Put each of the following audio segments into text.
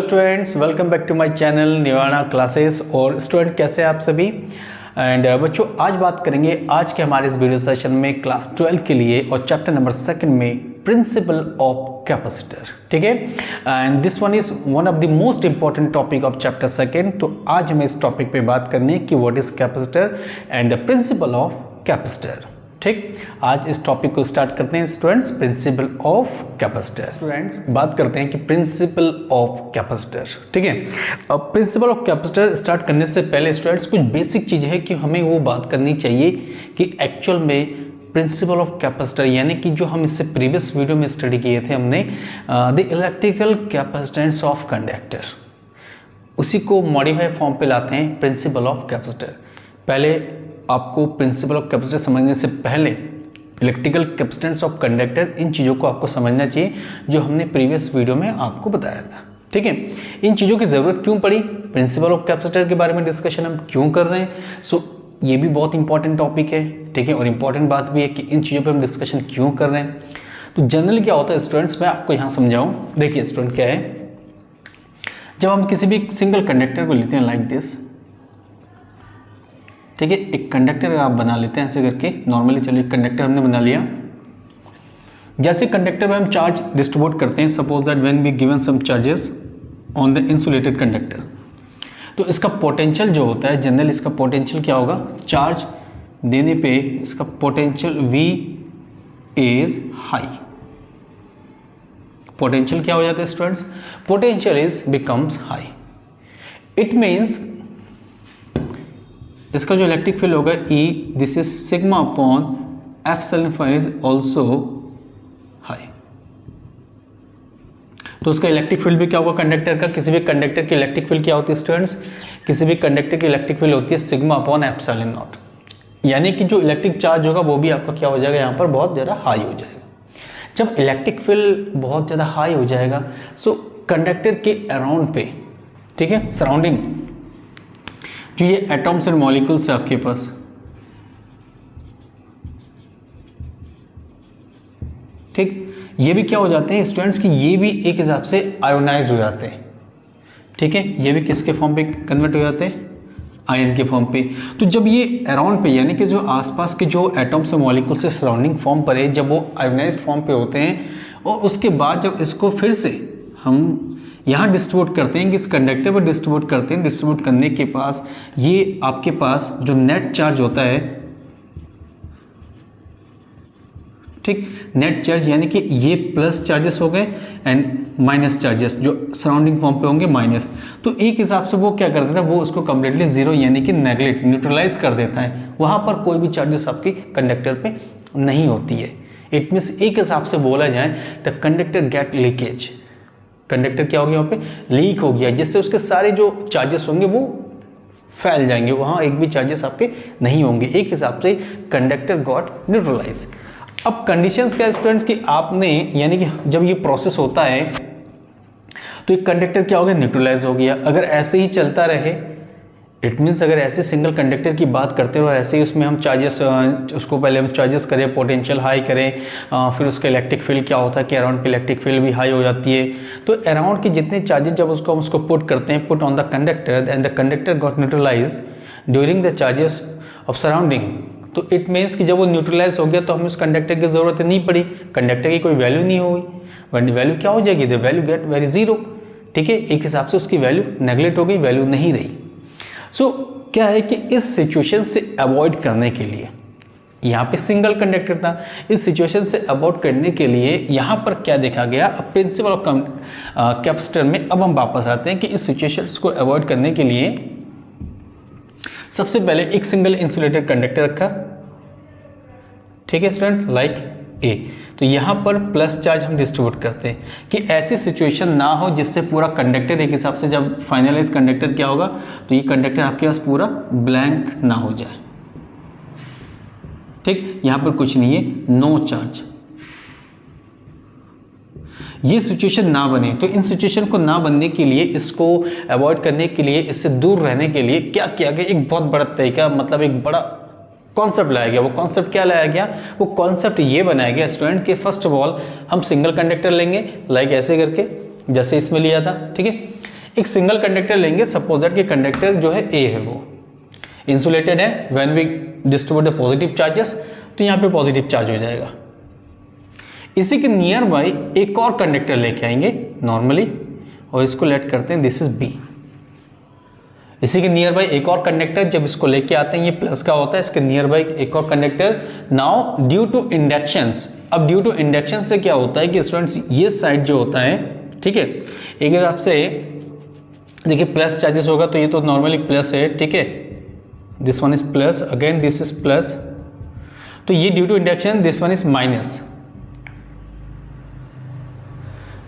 Students, welcome back to my channel Nivana classes. और student कैसे हैं आप सभी। एंड बच्चों, आज बात करेंगे आज के हमारे इस वीडियो सेशन में क्लास 12 के लिए और चैप्टर नंबर 2 में प्रिंसिपल ऑफ कैपेसिटर। ठीक है, and this one is one of the most important topic of chapter 2। तो आज हमें इस टॉपिक पे बात करनी है कि what is capacitor and the principle of capacitor. ठीक, आज इस टॉपिक को स्टार्ट करते हैं students, principle of capacitor. Students, बात करते हैं कि प्रिंसिपल ऑफ कैपेसिटर। ठीक है, अब प्रिंसिपल ऑफ कैपेसिटर स्टार्ट करने से पहले स्टूडेंट्स कुछ बेसिक चीज़ है कि हमें वो बात करनी चाहिए कि एक्चुअल में प्रिंसिपल ऑफ कैपेसिटर यानी कि जो हम इससे प्रीवियस वीडियो में स्टडी किए थे हमने the electrical capacitance of conductor, उसी को मॉडिफाई फॉर्म पे लाते हैं प्रिंसिपल ऑफ कैपेसिटर। पहले आपको प्रिंसिपल ऑफ कैपेसिटर समझने से पहले इलेक्ट्रिकल कैपेसिटेंस ऑफ कंडक्टर, इन चीज़ों को आपको समझना चाहिए जो हमने प्रीवियस वीडियो में आपको बताया था। ठीक है, इन चीज़ों की ज़रूरत क्यों पड़ी, प्रिंसिपल ऑफ कैपेसिटर के बारे में डिस्कशन हम क्यों कर रहे हैं। सो ये भी बहुत इंपॉर्टेंट टॉपिक है। ठीक है, और इम्पॉर्टेंट बात भी है कि इन चीज़ों पर हम डिस्कशन क्यों कर रहे हैं। तो जनरली क्या होता है स्टूडेंट्स, मैं आपको यहाँ समझाऊँ। देखिए स्टूडेंट, क्या है, जब हम किसी भी सिंगल कंडक्टर को लेते हैं लाइक दिस, ठीक है, एक कंडक्टर आप बना लेते हैं ऐसे करके नॉर्मली। चलिए कंडक्टर हमने बना लिया। जैसे कंडक्टर में हम चार्ज डिस्ट्रीब्यूट करते हैं, suppose that when we given some charges on the insulated conductor, तो इसका पोटेंशियल जो होता है जनरल, इसका पोटेंशियल क्या होगा, चार्ज देने पे इसका potential V is high. Potential क्या हो जाता है students, potential is becomes high. It means इसका जो इलेक्ट्रिक फील्ड होगा E, this is sigma upon epsilon phi is also high. तो उसका इलेक्ट्रिक फील्ड भी क्या होगा कंडक्टर का, किसी भी कंडक्टर की इलेक्ट्रिक फील्ड क्या होती है स्टूडेंट्स, किसी भी कंडक्टर की इलेक्ट्रिक फील्ड होती है सिग्मा अपॉन एप्सिलॉन नॉट। यानी कि जो इलेक्ट्रिक चार्ज होगा वो भी आपका क्या हो जाएगा, यहाँ पर बहुत ज़्यादा हाई हो जाएगा। जब इलेक्ट्रिक फील्ड बहुत ज़्यादा हाई हो जाएगा, सो कंडक्टर के अराउंड पे, ठीक है, सराउंडिंग जो ये एटॉम्स एंड मॉलिक्यूल्स है आपके पास, ठीक, ये भी क्या हो जाते हैं स्टूडेंट्स कि ये भी एक हिसाब से आयोनाइज्ड हो जाते हैं। ठीक है, ये भी किसके फॉर्म पे कन्वर्ट हो जाते हैं, आयन के फॉर्म पे। तो जब ये अराउंड पे यानी कि जो आसपास के जो एटॉम्स और मॉलिक्यूल्स से सराउंडिंग फॉर्म पर है, जब वो आयोनाइज्ड फॉर्म पे होते हैं और उसके बाद जब इसको फिर से हम यहाँ डिस्ट्रीब्यूट करते हैं कि इस कंडक्टर पर डिस्ट्रीब्यूट करते हैं, डिस्ट्रीब्यूट करने के पास ये आपके पास जो नेट चार्ज होता है, ठीक, नेट चार्ज यानी कि ये प्लस चार्जेस हो गए एंड माइनस चार्जेस जो सराउंडिंग फॉर्म पे होंगे माइनस। तो एक हिसाब से वो क्या कर देता है, वो उसको कम्प्लीटली जीरो यानी कि नेगलेक्ट, न्यूट्रलाइज कर देता है। वहाँ पर कोई भी चार्जेस आपकी कंडक्टर पे नहीं होती है। इट मीन्स एक हिसाब से बोला जाए the conductor get leakage, conductor क्या हो गया, वहाँ पे लीक हो गया, जिससे उसके सारे जो चार्जेस होंगे वो फैल जाएंगे, वहाँ एक भी चार्जेस आपके नहीं होंगे। एक हिसाब से कंडक्टर गॉट न्यूट्रलाइज। अब कंडीशंस क्या है स्टूडेंट्स कि आपने यानी कि जब ये प्रोसेस होता है तो एक कंडक्टर क्या हो गया, न्यूट्रलाइज हो गया। अगर ऐसे ही चलता रहे, इट मीन्स अगर ऐसे सिंगल कंडक्टर की बात करते हो और ऐसे ही उसमें हम चार्जेस, उसको पहले हम चार्जेस करें, पोटेंशियल हाई करें, फिर उसका इलेक्ट्रिक फील्ड क्या होता है कि अराउंड पे इलेक्ट्रिक फील्ड भी हाई हो जाती है। तो अराउंड के जितने चार्जेस जब उसको हम उसको पुट करते हैं, put on the conductor and the conductor got neutralize during the charges of surrounding. तो इट मीन्स कि जब वो न्यूट्रलाइज हो गया तो हमें उस कंडक्टर की ज़रूरत नहीं पड़ी, कंडक्टर की कोई वैल्यू नहीं हुई। वैल्यू क्या हो जाएगी, the value get very zero. ठीक है, एक हिसाब से उसकी वैल्यू नेगलेक्ट हो गई, वैल्यू नहीं रही। सो क्या है कि इस सिचुएशन से अवॉइड करने के लिए, यहाँ पे सिंगल कंडक्टर था, इस सिचुएशन से अवॉइड करने के लिए यहाँ पर क्या देखा गया, प्रिंसिपल ऑफ कैपेसिटर में अब हम वापस आते हैं कि इस सिचुएशन को अवॉइड करने के लिए सबसे पहले एक सिंगल इंसुलेटेड कंडक्टर रखा। ठीक है स्टूडेंट, लाइक ए। तो यहाँ पर प्लस चार्ज हम डिस्ट्रीब्यूट करते हैं कि ऐसी सिचुएशन ना हो जिससे पूरा कंडक्टर एक हिसाब से जब फाइनलाइज कंडक्टर क्या होगा तो ये कंडक्टर आपके पास पूरा ब्लैंक ना हो जाए। ठीक, यहाँ पर कुछ नहीं है, नो चार्ज। ये सिचुएशन ना बने, तो इन सिचुएशन को ना बनने के लिए, इसको अवॉइड करने के लिए, इससे दूर रहने के लिए क्या किया गया, एक बहुत बड़ा तरीका, मतलब एक बड़ा कॉन्सेप्ट लाया गया। वो कॉन्सेप्ट क्या लाया गया, वो कॉन्सेप्ट ये बनाया गया स्टूडेंट कि फर्स्ट ऑफ ऑल हम सिंगल कंडक्टर लेंगे, लाइक ऐसे करके, जैसे इसमें लिया था। ठीक है, एक सिंगल कंडक्टर लेंगे, सपोज दैट कि कंडक्टर जो है ए है वो इंसुलेटेड है, when we distribute the positive charges तो यहाँ पे पॉजिटिव चार्ज हो जाएगा। इसी के नियर बाई एक और कंडक्टर लेके आएंगे नॉर्मली और इसको लेट करते हैं, दिस इज बी। इसी के नियर बाई एक और कंडक्टर जब इसको लेके आते हैं, ये प्लस का होता है, इसके नियर बाई एक और conductor. Now due to inductions, अब ड्यू टू इंडक्शन से क्या होता है कि स्टूडेंट्स ये साइड जो होता है, ठीक है, एक हिसाब से देखिए प्लस चार्जेस होगा तो ये तो नॉर्मली प्लस है, ठीक है, this one is plus, again this is plus, तो ये due to induction this one is minus,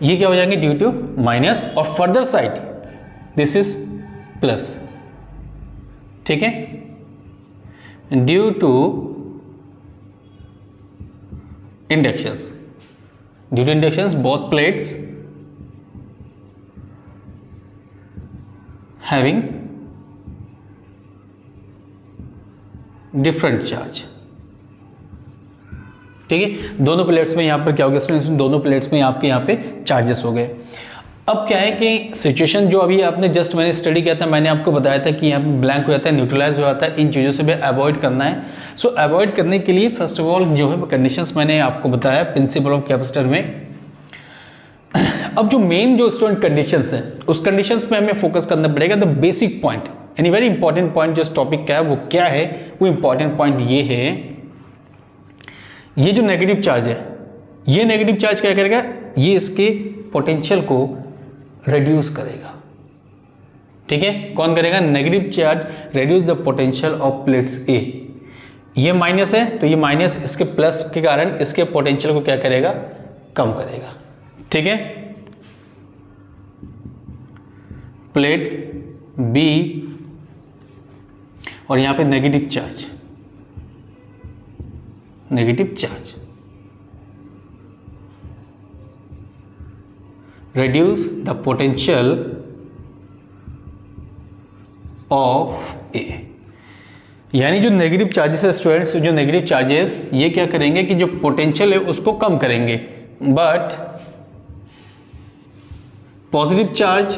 ये क्या हो जाएंगे ड्यू टू माइनस, और further side this is plus, ठीक है, due to inductions, due to inductions both plates having different charge, ठीक है, दोनों प्लेट्स में यहां पर क्या हो गया स्टूडेंट्स, दोनों प्लेट्स में आपके यहाँ पे चार्जेस हो गए। अब क्या है कि सिचुएशन जो अभी आपने जस्ट मैंने स्टडी किया था, मैंने आपको बताया था कि यहाँ पे ब्लैंक हो जाता है, न्यूट्रलाइज हो जाता है, इन चीज़ों से भी अवॉइड करना है। सो अवॉइड करने के लिए फर्स्ट ऑफ ऑल जो है कंडीशंस मैंने आपको बताया प्रिंसिपल ऑफ कैपेसिटर में। अब जो मेन जो स्टूडेंट कंडीशंस है उस कंडीशंस में हमें फोकस करना पड़ेगा। द बेसिक पॉइंट यानी वेरी इंपॉर्टेंट पॉइंट जो इस टॉपिक का है वो क्या है, वो इंपॉर्टेंट पॉइंट ये है, ये जो नेगेटिव चार्ज है, ये नेगेटिव चार्ज क्या करेगा, ये इसके पोटेंशियल को रिड्यूस करेगा, ठीक है, कौन करेगा, negative charge reduce the potential of plates A. ये माइनस है तो ये माइनस इसके प्लस के कारण इसके पोटेंशियल को क्या करेगा, कम करेगा, ठीक है। प्लेट बी और यहां पे negative charge, negative charge reduce the potential of A, यानी जो नेगेटिव चार्जेस है स्टूडेंट्स, जो नेगेटिव चार्जेस ये क्या करेंगे कि जो पोटेंशियल है उसको कम करेंगे, but positive charge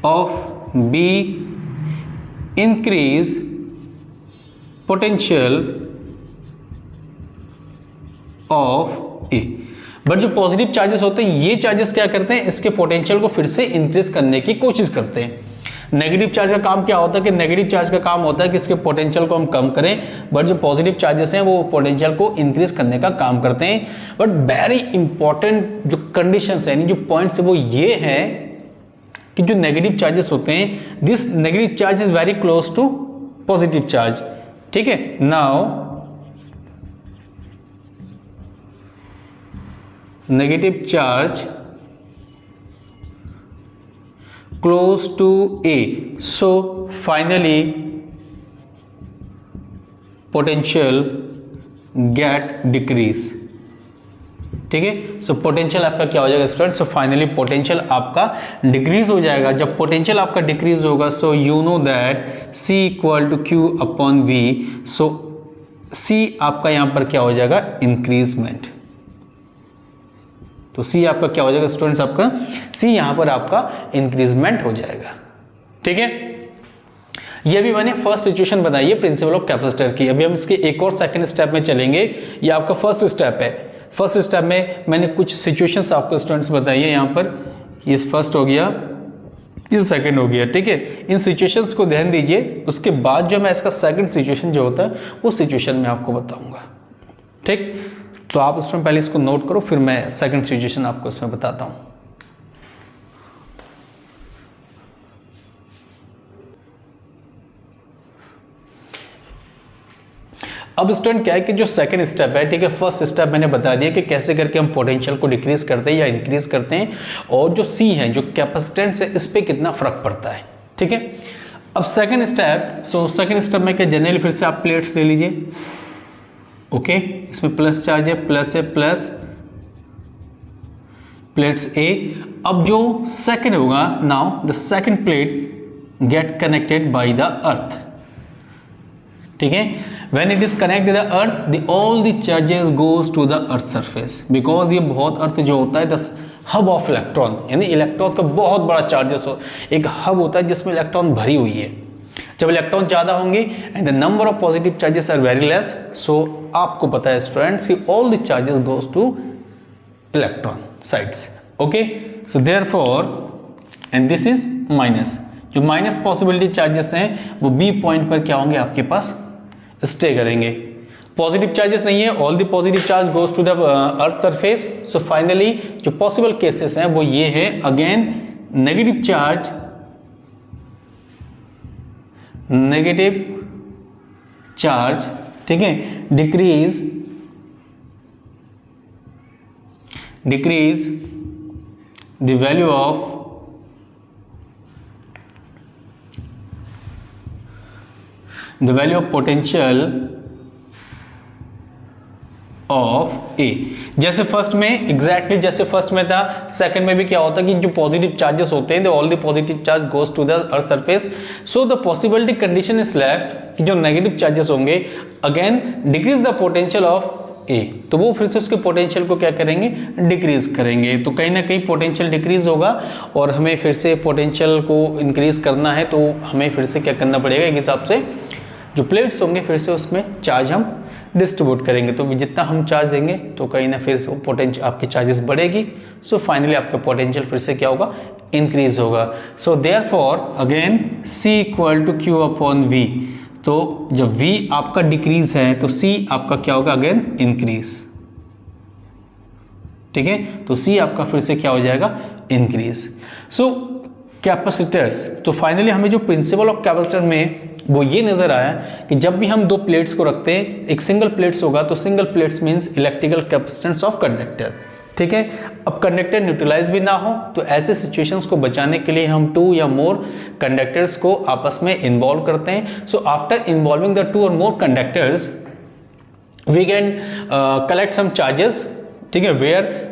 of B increase potential of A. But जो पॉजिटिव चार्जेस होते हैं ये चार्जेस क्या करते हैं, इसके पोटेंशियल को फिर से इंक्रीज करने की कोशिश करते हैं। नेगेटिव चार्ज का काम क्या होता है कि नेगेटिव चार्ज का काम होता है कि इसके पोटेंशियल को हम कम करें, बट जो पॉजिटिव चार्जेस हैं वो पोटेंशियल को इंक्रीज करने का काम करते हैं। बट वेरी इंपॉर्टेंट जो कंडीशंस है यानी जो पॉइंट्स है वो ये है कि जो नेगेटिव चार्जेस होते हैं, this negative charge is very close to positive charge, ठीक है। Now negative charge close to A, so finally potential get decrease, ठीक है। सो पोटेंशियल आपका क्या हो जाएगा स्टूडेंट, सो फाइनली पोटेंशियल आपका डिक्रीज हो जाएगा। जब पोटेंशियल आपका डिक्रीज होगा so you know that C equal to Q upon V, so C आपका यहां पर क्या हो जाएगा, इंक्रीजमेंट। तो C आपका क्या हो जाएगा स्टूडेंट्स, आपका C यहां पर आपका इंक्रीजमेंट हो जाएगा, ठीक है। ये भी मैंने फर्स्ट सिचुएशन बताई है प्रिंसिपल ऑफ कैपेसिटर की। अभी हम इसके एक और सेकंड स्टेप में चलेंगे। ये आपका फर्स्ट स्टेप है। फर्स्ट स्टेप में मैंने कुछ सिचुएशंस आपको स्टूडेंट्स बताई है। यहाँ पर ये फर्स्ट हो गया, ये सेकंड हो गया, ठीक है। इन सिचुएशंस को ध्यान दीजिए, उसके बाद जो मैं इसका सेकंड सिचुएशन जो होता है वो सिचुएशन में आपको बताऊंगा, ठीक। तो आप उसमें पहले इसको नोट करो, फिर मैं सेकंड सिचुएशन आपको इसमें बताता हूं। अब स्टूडेंट क्या है कि जो सेकंड स्टेप है, ठीक है, फर्स्ट स्टेप मैंने बता दिया कि कैसे करके हम पोटेंशियल को डिक्रीज करते हैं या इंक्रीज करते हैं, और जो सी है जो कैपेसिटेंस है इस पे कितना फर्क पड़ता है, ठीक है। अब second step, so second step में क्या जनरली फिर से आप प्लेट्स ले लीजिए, ओके। इसमें प्लस चार्ज है, प्लस है, प्लस प्लेट्स ए। अब जो सेकंड होगा, now the second plate get connected by the earth, ठीक है। When it is connected the earth, the all the charges goes to the earth surface, because ये बहुत earth जो होता है द हब ऑफ इलेक्ट्रॉन, यानी electron का बहुत बड़ा चार्जेस हो, एक हब होता है जिसमें इलेक्ट्रॉन भरी हुई है। जब इलेक्ट्रॉन ज़्यादा होंगे and the number of positive charges are very less, so आपको पता है स्टूडेंट्स कि all the charges goes to electron sides. Okay, so therefore and this is minus, जो माइनस पॉसिबिलिटी चार्जेस हैं वो बी पॉइंट पर क्या होंगे, आपके पास स्टे करेंगे। पॉजिटिव चार्जेस नहीं है, all the positive charge goes to the earth surface. So finally जो पॉसिबल केसेस हैं वो ये है, अगेन नेगेटिव चार्ज, ठीक है, decrease the value of potential of A. जैसे फर्स्ट में एग्जैक्टली जैसे फर्स्ट में था, सेकंड में भी क्या होता है कि जो पॉजिटिव चार्जेस होते हैं, all the positive charge goes to the earth surface. So the possibility condition is left कि जो नेगेटिव चार्जेस होंगे again decrease the potential of A, तो वो फिर से उसके पोटेंशियल को क्या करेंगे, डिक्रीज करेंगे। तो कहीं ना कहीं पोटेंशियल डिक्रीज होगा और हमें फिर से पोटेंशियल को इंक्रीज करना है, तो हमें फिर से क्या करना पड़ेगा, एक हिसाब से जो प्लेट्स होंगे फिर से उसमें चार्ज हम डिस्ट्रीब्यूट करेंगे। तो जितना हम चार्ज देंगे तो कहीं ना फिर से पोटेंशियल आपकी चार्जेस बढ़ेगी। सो फाइनली आपका पोटेंशियल फिर से क्या होगा, इंक्रीज होगा। So therefore again C equal to Q upon V, तो जब V आपका डिक्रीज है तो C आपका क्या होगा, अगेन इंक्रीज। ठीक है, तो C आपका फिर से क्या हो जाएगा, इंक्रीज। सो कैपेसिटर्स, तो फाइनली हमें जो प्रिंसिपल ऑफ कैपेसिटर में वो ये नजर आया कि जब भी हम दो प्लेट्स को रखते हैं, एक सिंगल प्लेट्स होगा तो single plates means electrical capacitance of conductor. ठीक है, अब कंडक्टर न्यूट्रलाइज भी ना हो तो ऐसे सिचुएशंस को बचाने के लिए हम 2 या मोर कंडक्टर्स को आपस में इन्वॉल्व करते हैं। सो आफ्टर इन्वॉल्विंग द 2 और more conductors we can collect some charges, ठीक है, वेयर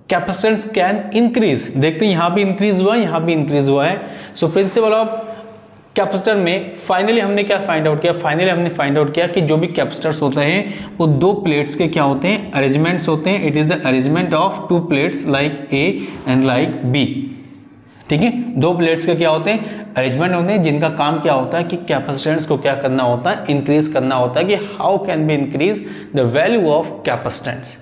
कैपेसिटेंस कैन इंक्रीज। देखते हैं यहाँ भी इंक्रीज हुआ है, यहाँ भी इंक्रीज हुआ है। सो प्रिंसिपल ऑफ कैपेसिटर में फाइनली हमने क्या फाइंड आउट किया, फाइनली हमने फाइंड आउट किया कि जो भी कैपेसिटर्स होते हैं वो दो प्लेट्स के क्या होते हैं, अरेंजमेंट्स होते हैं। It is the arrangement of 2 plates like A and like B. ठीक है, 2 प्लेट्स के क्या होते हैं, अरेंजमेंट होते हैं, जिनका काम क्या होता है कि कैपेसिटेंस को क्या करना होता है, इंक्रीज करना होता है कि how can be increase the value of capacitance.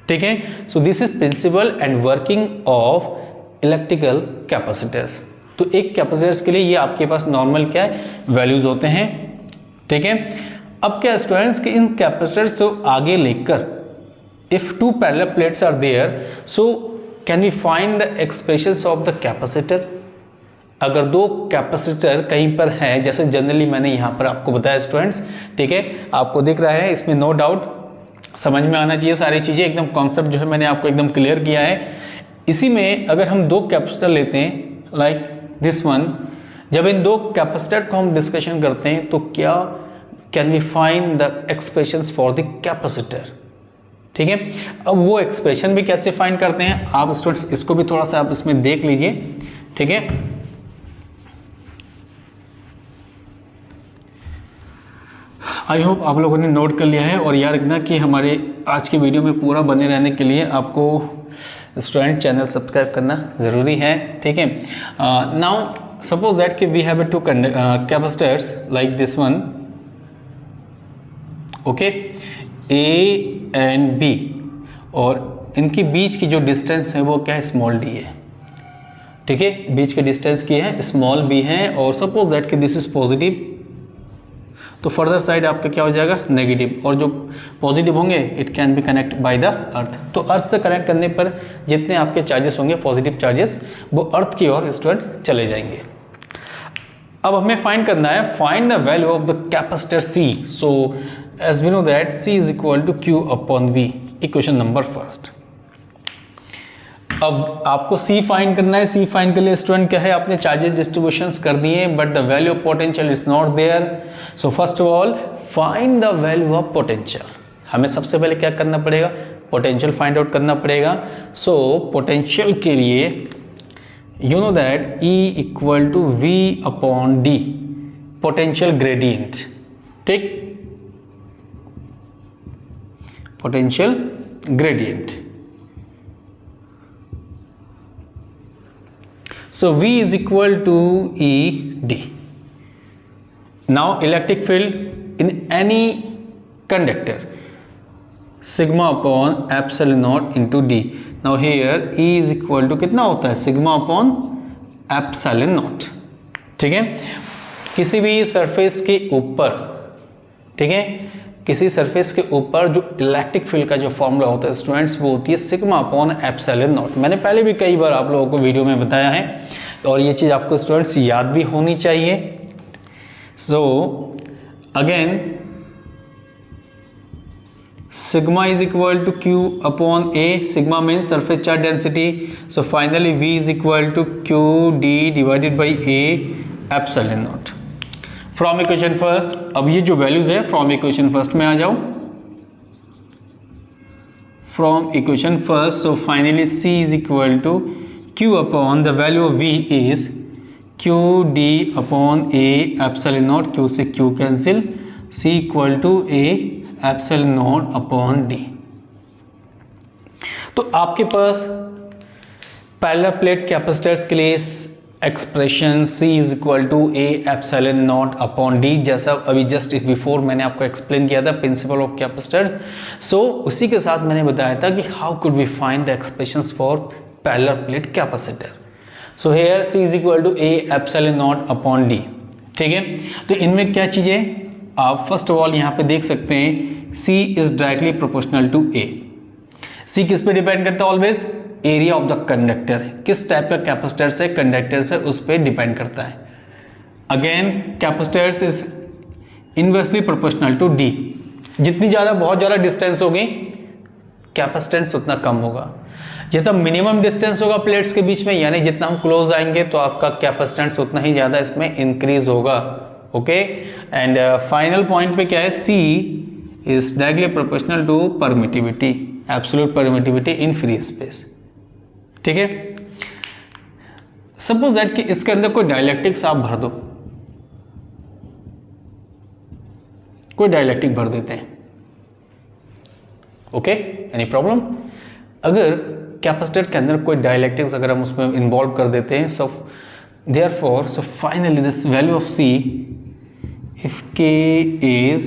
ठीक है, so this is principle and working of electrical capacitors. तो एक कैपेसिटर्स के लिए ये आपके पास नॉर्मल क्या है, वैल्यूज होते हैं। ठीक है, अब क्या स्टूडेंट्स कि इन कैपेसिटर्स को आगे लेकर if 2 parallel plates are there, so can we find the expressions of the capacitor. अगर 2 कैपेसिटर कहीं पर है, जैसे जनरली मैंने यहाँ पर आपको बताया स्टूडेंट्स, ठीक है, आपको दिख रहा है, इसमें नो डाउट समझ में आना चाहिए सारी चीज़ें, एकदम कॉन्सेप्ट जो है मैंने आपको एकदम क्लियर किया है। इसी में अगर हम 2 कैपेसिटर लेते हैं लाइक दिस वन, जब इन 2 कैपेसिटर को हम डिस्कशन करते हैं तो क्या can we find the expressions for the capacitor. ठीक है, अब वो एक्सप्रेशन भी कैसे फाइंड करते हैं आप स्टूडेंट्स, इसको भी थोड़ा सा आप इसमें देख लीजिए। ठीक है, आई होप आप लोगों ने नोट कर लिया है। और याद रखना कि हमारे आज की वीडियो में पूरा बने रहने के लिए आपको स्टूडेंट चैनल सब्सक्राइब करना ज़रूरी है। ठीक है, नाउ सपोज दैट कि we have 2 capacitors like this one, okay, A and B, और इनके बीच की जो डिस्टेंस है वो क्या है, स्मॉल डी है। ठीक है, बीच के डिस्टेंस की है स्मॉल बी है, और सपोज दैट कि दिस इज पॉजिटिव, तो फर्दर साइड आपका क्या हो जाएगा, नेगेटिव, और जो पॉजिटिव होंगे it can be connect bye the अर्थ। तो अर्थ से कनेक्ट करने पर जितने आपके चार्जेस होंगे पॉजिटिव चार्जेस, वो अर्थ की ओर स्टूडेंट चले जाएंगे। अब हमें फाइंड करना है, find the value of the capacitor C। So as we know that C is equal to Q upon V, equation number first. अब आपको C फाइंड करना है। C फाइंड के लिए स्टूडेंट क्या है, आपने चार्जेस डिस्ट्रीब्यूशंस कर दिए, but the value of potential is not there. So first of all find the value of potential. हमें सबसे पहले क्या करना पड़ेगा, पोटेंशियल फाइंड आउट करना पड़ेगा। सो पोटेंशियल के लिए you know that E equal to V upon D, potential gradient. ठीक, potential gradient. So V is equal to ED. Now electric field in any conductor, sigma upon epsilon naught into D. Now here E is equal to कितना होता है, sigma upon epsilon not. ठीक है, किसी भी surface के ऊपर, ठीक है, किसी सरफेस के ऊपर जो इलेक्ट्रिक फील्ड का जो फॉर्मूला होता है स्टूडेंट्स, वो होती है सिग्मा अपॉन एप्सिलॉन नॉट. मैंने पहले भी कई बार आप लोगों को वीडियो में बताया है और ये चीज़ आपको स्टूडेंट्स याद भी होनी चाहिए. So again sigma is equal to q upon a. Sigma means surface charge density. So finally V is equal to q d divided by a epsilon naught. From equation first, अब ये जो values है from equation first में आ जाओ. From equation first, so finally C is equal to q upon the value of V is q d upon a epsilon naught. q से q cancel, C equal to a epsilon naught upon D. तो आपके पास parallel plate capacitors के लिए expression C is equal to a epsilon naught upon D, जैसा अभी just before मैंने आपको एक्सप्लेन किया था प्रिंसिपल ऑफ कैपेसिटर्स. सो उसी के साथ मैंने बताया था कि how could we find the expressions for parallel plate capacitor. So here C is equal to a epsilon naught upon D. ठीक है, तो इनमें क्या चीज़ें आप फर्स्ट ऑफ ऑल यहाँ पे देख सकते हैं, C is directly proportional to A. C किस पे डिपेंड करता है, always area of the conductor, किस टाइप का कैपेसिटर से कंडक्टर से उस पर डिपेंड करता है. Again capacitors is inversely proportional to D. जितनी ज़्यादा बहुत ज़्यादा डिस्टेंस होगी कैपेसिटेंस उतना कम होगा. जितना मिनिमम डिस्टेंस होगा प्लेट्स के बीच में, यानी जितना हम क्लोज आएंगे तो आपका कैपेसिटेंस उतना ही ज़्यादा इसमें इंक्रीज होगा. ओके, एंड फाइनल पॉइंट पे क्या है, C is directly proportional to permittivity, absolute permittivity in free space. ठीक है, सपोज दैट कि इसके अंदर कोई डाइलेक्ट्रिक्स आप भर दो, कोई डाइलेक्ट्रिक भर देते हैं. Okay, any problem? अगर कैपेसिटर के अंदर कोई डाइलेक्ट्रिक्स अगर हम उसमें इन्वॉल्व कर देते हैं, so therefore so finally this value of C, if K is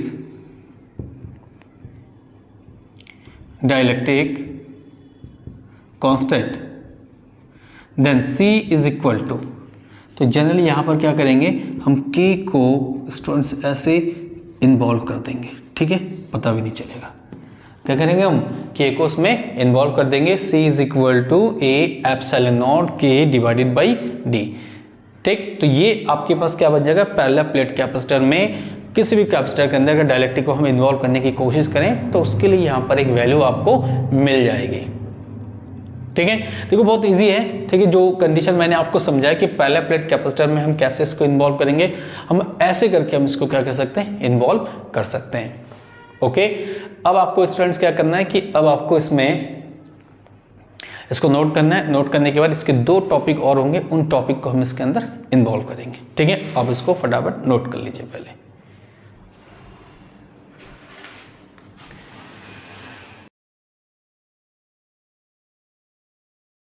dielectric constant then C is equal to, तो जनरली यहाँ पर क्या करेंगे हम K को स्टूडेंट्स ऐसे इन्वॉल्व कर देंगे. ठीक है, पता भी नहीं चलेगा. क्या करेंगे हम, K को उसमें इन्वॉल्व कर देंगे. C is equal to a epsilon naught K divided by D. ठीक, तो ये आपके पास क्या बन जाएगा, पैरेलल प्लेट कैपेसिटर में किसी भी कैपेसिटर के अंदर अगर डाइलेक्ट्रिक को हम इन्वॉल्व करने की कोशिश करें तो उसके लिए यहाँ पर एक वैल्यू आपको मिल जाएगी. ठीक है, देखो बहुत इजी है. ठीक है, जो कंडीशन मैंने आपको समझाया कि पैरेलल प्लेट कैपेसिटर में हम कैसे इसको इन्वॉल्व करेंगे, हम ऐसे करके हम इसको क्या कर सकते हैं, इन्वॉल्व कर सकते हैं. ओके, अब आपको स्टूडेंट्स क्या करना है कि अब आपको इसको नोट करना है. नोट करने के बाद इसके 2 टॉपिक और होंगे, उन टॉपिक को हम इसके अंदर इन्वॉल्व करेंगे. ठीक है, आप इसको फटाफट नोट कर लीजिए पहले.